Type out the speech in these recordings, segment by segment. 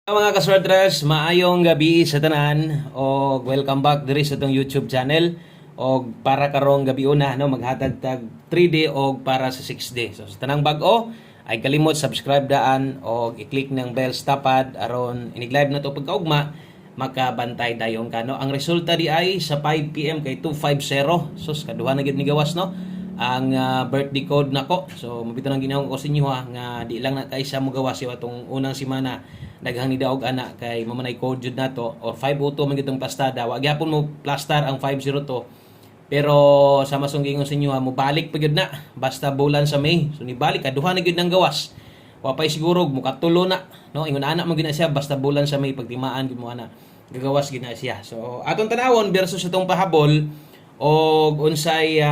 Mga kaswertres, maayong gabi sa tanan o welcome back diri sa itong YouTube channel o para karong gabi una no maghatag tag 3D o para sa 6D. So sa tanang bag-o ay kalimot subscribe daan o i-click ng bell tapad aron inig-live na to pagkaugma makabantay dayon ka no. Ang resulta di ay sa 5 PM kay 250. So kaduha na gid ni gawas no ang birthday code nako. So mabito nang ginawang ko sa inyo ha nga di lang na kaisa mo gawas yung atong unang semana daghang ni daog ana kay mamanay code jud nato or 502 man gitong plastada wa gyapon mo plaster ang 502 pero sa masong gingon sa inyo ha mo balik pa gyud na basta bulan sa May so ni balik aduha na gyud nang gawas wa pay siguro mo katulo na no ingon ana man gyud na siya basta bulan sa May pagtimaan gyud mo ana gagawas gyud na siya so atong tanawon versus itong pahabol o unsay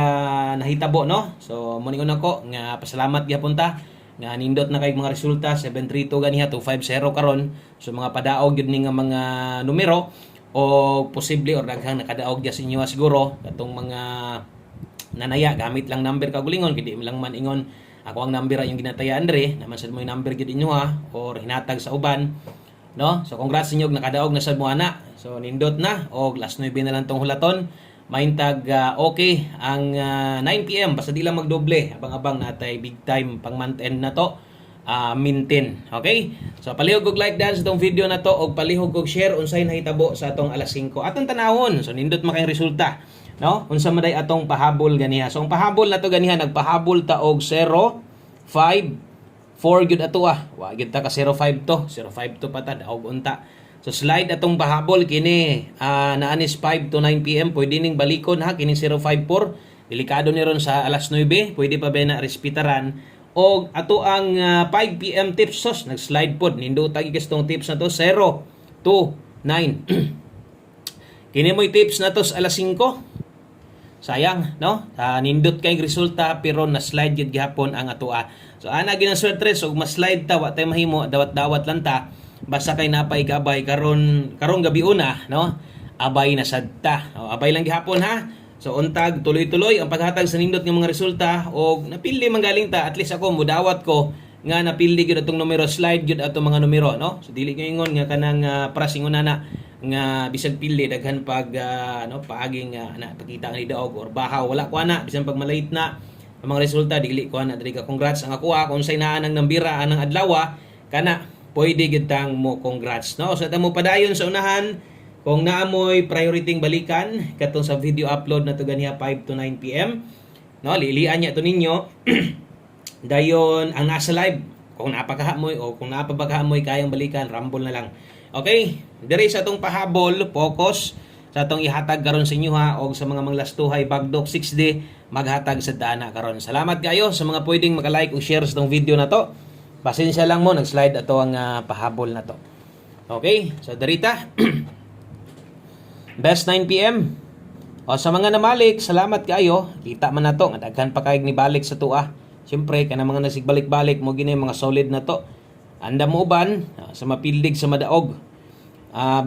nahitabo no so mo ningon ako nga pasalamat gyapon ta nga nindot na kay mga resulta 732 ganiha 250 karon so mga padaog gyud ni nga mga numero o posible or daghang nakadaog dia sa inyo siguro katong mga nanaya gamit lang number kagulingon kay di lang man ingon ako ang number yung ginatayaan dre naman sad mo yung number gyud inyo ha or hinatag sa uban no so congrats inyo nakadaog na sad mo ana so nindot na og last 9 na lang tong hulaton maintag okay ang 9 PM basta di lang magdoble abang-abang natay big time pang month end na to maintain okay so palihog og like dan sa tong video na to og palihog og share unsay nahitabo sa atong alas 5 atong tanawon so nindot makay resulta no unsa man day atong pahabol ganiha so ang pahabol na to ganiha nagpahabol ta og 0 5 4 gyud ato wa gyud ta ka 05 to 05 to pata daog unta. So slide atong pahabol kini naanis 5 to 9 PM pwede ning balikon ha kini 054 delikado ni ron sa alas 9 pwede pa ba na respetaran og ato ang 5 PM tips sos nag-slide pod nindot gigas tong tips na to 0 to 9 kini mo'y tips na to sa alas 5 sayang no nindot kay resulta pero na slide gyud gihapon ang ato so ana ginang swertres og mas slide ta wa tay mahimo dawat-dawat lang ta basta kay napay kabay karong gabi una no abay na sadta abay lang gihapon ha so untag tuloy-tuloy ang paghatag sa nindot nga mga resulta og napili man galing ta at least ako mudawat ko nga napili gyud atong numero slide gyud atong mga numero no so dili ko ingon nga kanang prasing una na nga bisag pili daghan pag paaging na pakita ni daog or bahaw wala ko ana bisan pag malait na ang mga resulta dili ko ana diri ka congrats ang ako kung say naa nang nambira anang adlaw kana pwede gitang mo congrats no so mo padayon sa unahan kung naamoy priority balikan katong sa video upload na to ganiha 5 to 9 PM no lilian niya to ninyo dayon ang nasa live kung napakahamoy o kung napabagahamoy kayang balikan rumble na lang okay diri sa atong pahabol focus sa atong ihatag karon sa inyo ha og sa mga manglastuhay bagdok 6D maghatag sa dana karon salamat kayo sa mga pwedeng maka-like o share sa tong video na to. Pasensya lang mo, nag-slide ato ang pahabol na to. Okay, so darita. Best 9 PM. O sa mga namalik, salamat kayo. Kita man na to, nga daghan pa kayog ni balik sa tuwa. Siyempre, kana mga nasigbalik-balik mo gini mga solid na to. Anda mo uban, sa mapildig sa madaog.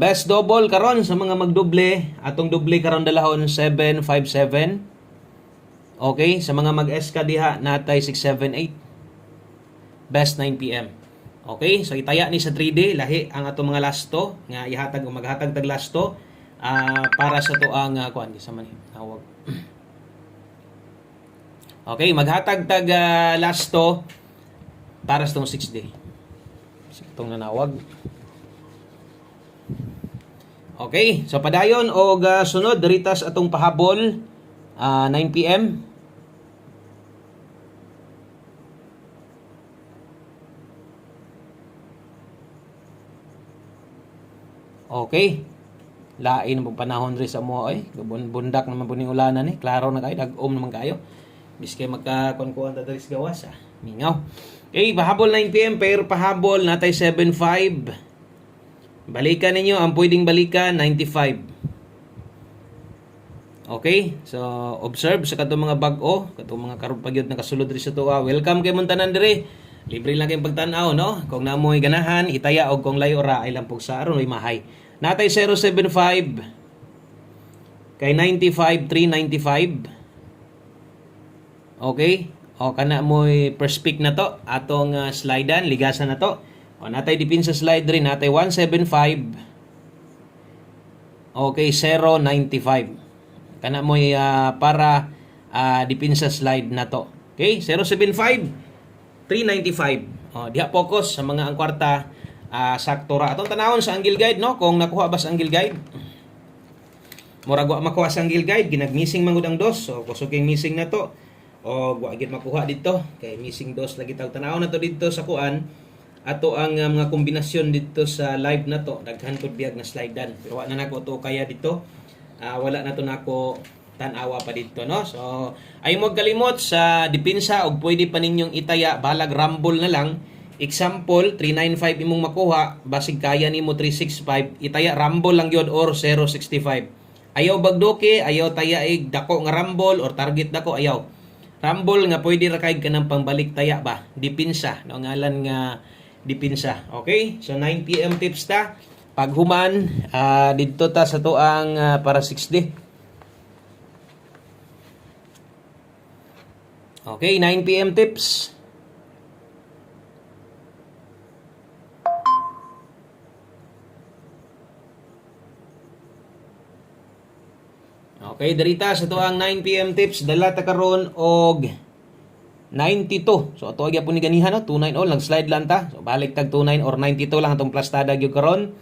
Best double karon sa mga magdoble. Atong doble karon dalahon 757. Okay, sa mga mag-SK diha, natay 678. Best 9 PM. Okay, so itaya ni sa 3D lahi ang atong mga lasto nga ihatag o maghatag tag lasto para sa to ang kuan sa man tawag. Okay, maghatag tag lasto para sa tong 6D. Itong nanawag. Okay, so padayon og sunod diritas atong pahabol 9 PM. Okay. Lain mo panahon rin sa mo ay bundak naman po ning ulanan ni. Klaro na kayo, dag-om naman kayo. Biskay magkakuan-kuan ta diri sa gawas Mingaw. Okay, pahabol 9 PM pero pahabol natay 75. Balikan ninyo ang pwedeng balikan 95. Okay? So observe sa katong mga bag-o, katong mga karong pagyud na kasulod diri sa tuwa. Welcome kay muntanan diri. Libre lang kayong pagtanaw, no? Kung namoy ganahan, itaya o kung layo ra ay lampog sa aron may mahay. Natay 075 kay 95 395. Okay? O kana moy first pick na to atong slidean ligasan na to O natay depensa slide rin natay 175. Okay, 095. Kana mo para depensa slide na to. Okay, 075 395. Diha focus sa mga ang kwarta sakto ra. Atong tanawon sa angle guide no kung nakuha ba sa angle guide. Murag wa makuha sa angle guide, ginag-missing mangud ang dos. So kusuking missing na to. O wa gid makuha dito kay missing dos lagi tag tanaw na to dito sa kuan. Ato ang mga kombinasyon dito sa live na to, daghan pud biyag na slidean. Pero wa na nako to kaya dito. Wala na to nako tan-awa pa dito no. So ay mo kalimot sa depensa og pwede pa ninyong itaya balag rumble na lang. Example 395 imong makuha, basig kaya nimo 365, itaya rumble lang gyud or 065. Ayaw bagdoke, ayaw tayaig dako nga rumble or target dako, ayaw. Rumble nga pwede ra kay kanang pangbalik taya ba, depensa, no ngalan nga depensa. Okay? So 9 PM tips ta. Pag human didto ta sa tuang para 6D. Okay, 9 PM tips. Okay, darita sa tuang 9 PM tips, dala ta karon og 92. So ato agya po ni ganihan no, 29 all nag-slide lang ta. So balik tag 29 or 92 lang atong plastada gyud karon.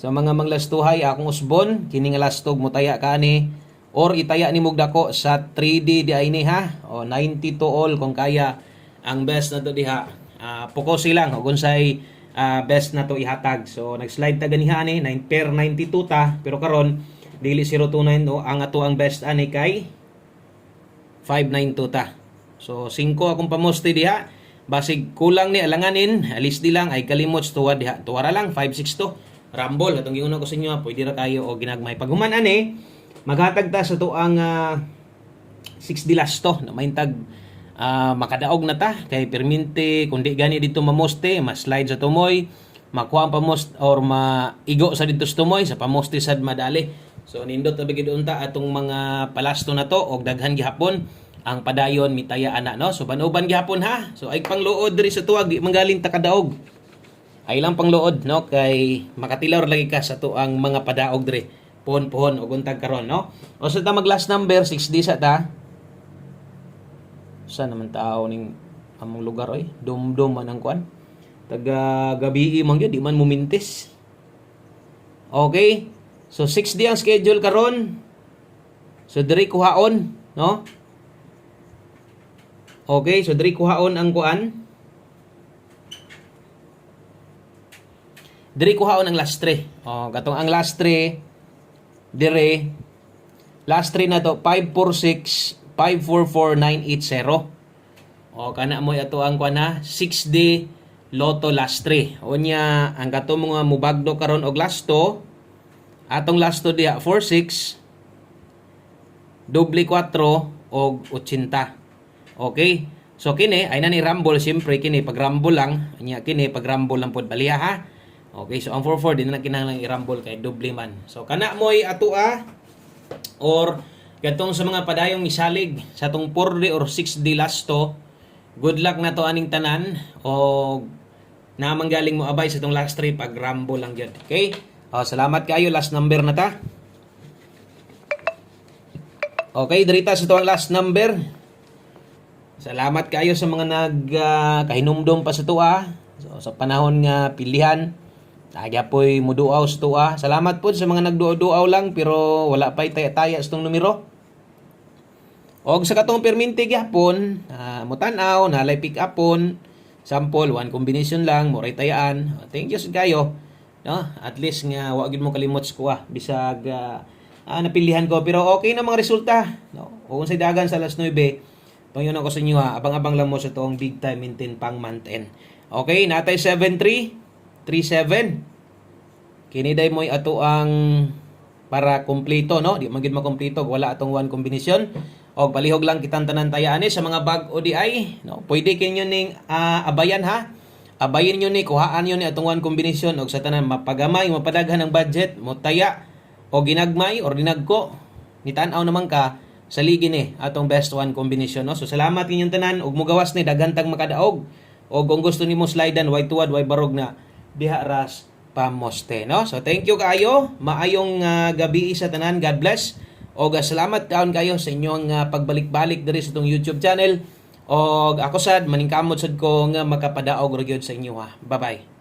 So mga manglastuhay akong usbon, kini nga lastog mo taya kaani or itaya ni dako sa 3D di ay ni ha. O 92 all kung kaya ang best na to diha. Pokosi lang ug unsay best na to ihatag. So nag-slide ta ganiha ni 9 per 92 ta pero karon dili 029 o ang ato ang best ani kay 592 ta. So 5 akong pamoste diha. Basig kulang ni alanganin, alis di lang ay kalimot tuwa diha. Tuwara lang 562. Rumble atong giuna ko sa inyo, pwede ra kayo o ginagmay. Pag human ani, maghatag ta sa tuang 6 dilas to na maintag makadaog na ta kay perminti kundi gani dito mamoste, mas slide sa tumoy, makuha ang pamost or maigo sa dito sa tumoy sa pamoste sad madali. So nindot ta bigid unta atong mga palasto na to og daghan gihapon ang padayon mitaya ana no. So banuban gihapon ha. So ay pangluod diri sa tuwag di manggaling ta kadaog. Ay lang pangluod no kay makatilaw lagi ka sa tuang mga padaog diri. Puhon-puhon og untag karon no. O sa ta mag last number 6D sa ta. Sa naman tao ning among lugar oy. Dum-dum man ang kuan. Taga gabi man gyud di man mumintis. Okay? So 6D ang schedule karon. So diri kuhaon, no? Okay, so diri kuhaon ang kuan. Diri kuhaon ang last 3. Katong ang last 3 dire last 3 na to 546 544980. Kana mo ato ang kuan na 6D Lotto last 3. Unya ang kato mga mubagdo karon og last 2. Atong last 2 diha 46 doble 4 og 80. Okay? So kini ay na ni rumble siyempre kini pag rumble lang, nya kini pag rumble lang pod baliya ha. Okay, so ang 44 din na kinahanglan i-rumble kay doble man. So kana moy atua or katong sa mga padayong misalig sa tong 4D or 6D last 2, good luck na to aning tanan o na manggaling mo abay sa tong last 3 pag rumble lang gyud. Okay? Salamat kayo, last number na ta. Okay, dirita sa ito ang last number. Salamat kayo sa mga kahinumdom pa sa tuwa. So, sa panahon nga pilihan, nagya po'y muduaw sa tuwa. Salamat po sa mga nagduaw-duaw lang, pero wala pa'y taya-taya sa itong numero. O sa katong perminti gyapon, mutanaw, nalay pick upon, sample, one combination lang, moray tayaan. Thank you sa kayo. No? At least nga wa gyud mo kalimot sa kuha bisag napilihan ko pero okay na mga resulta no. Kung sa dagan sa last 9 pangyon ako sa inyo ha, abang-abang lang mo sa tuong big time maintain pang month end. Okay, natay 7337 kini day moy ato ang para kumpleto no, di man gyud makumpleto wala atong one combination og palihog lang kitang tanan tayaan sa mga bag ODI no. Pwede kinyo ning abayan ha. Abayin nyo ni, kuhaan nyo ni atong one combination o sa tanan mapagamay, mapadaghan ang budget, mo taya o ginagmay or dinagko, nitanaw naman ka sa ligi ni atong best one combination. No? So salamat inyong tanan, og mugawas ni, dagantang makadaog. O kung gusto ni mo slidean, way tuwad, way barog na diha ras pamoste, no? So thank you kayo. Maayong gabi sa tanan. God bless. O salamat kaon kayo sa inyong pagbalik-balik diri sa itong YouTube channel. O ako sad maningkamot sad ko nga makapadaog ra gyud sa inyo ha. Bye-bye.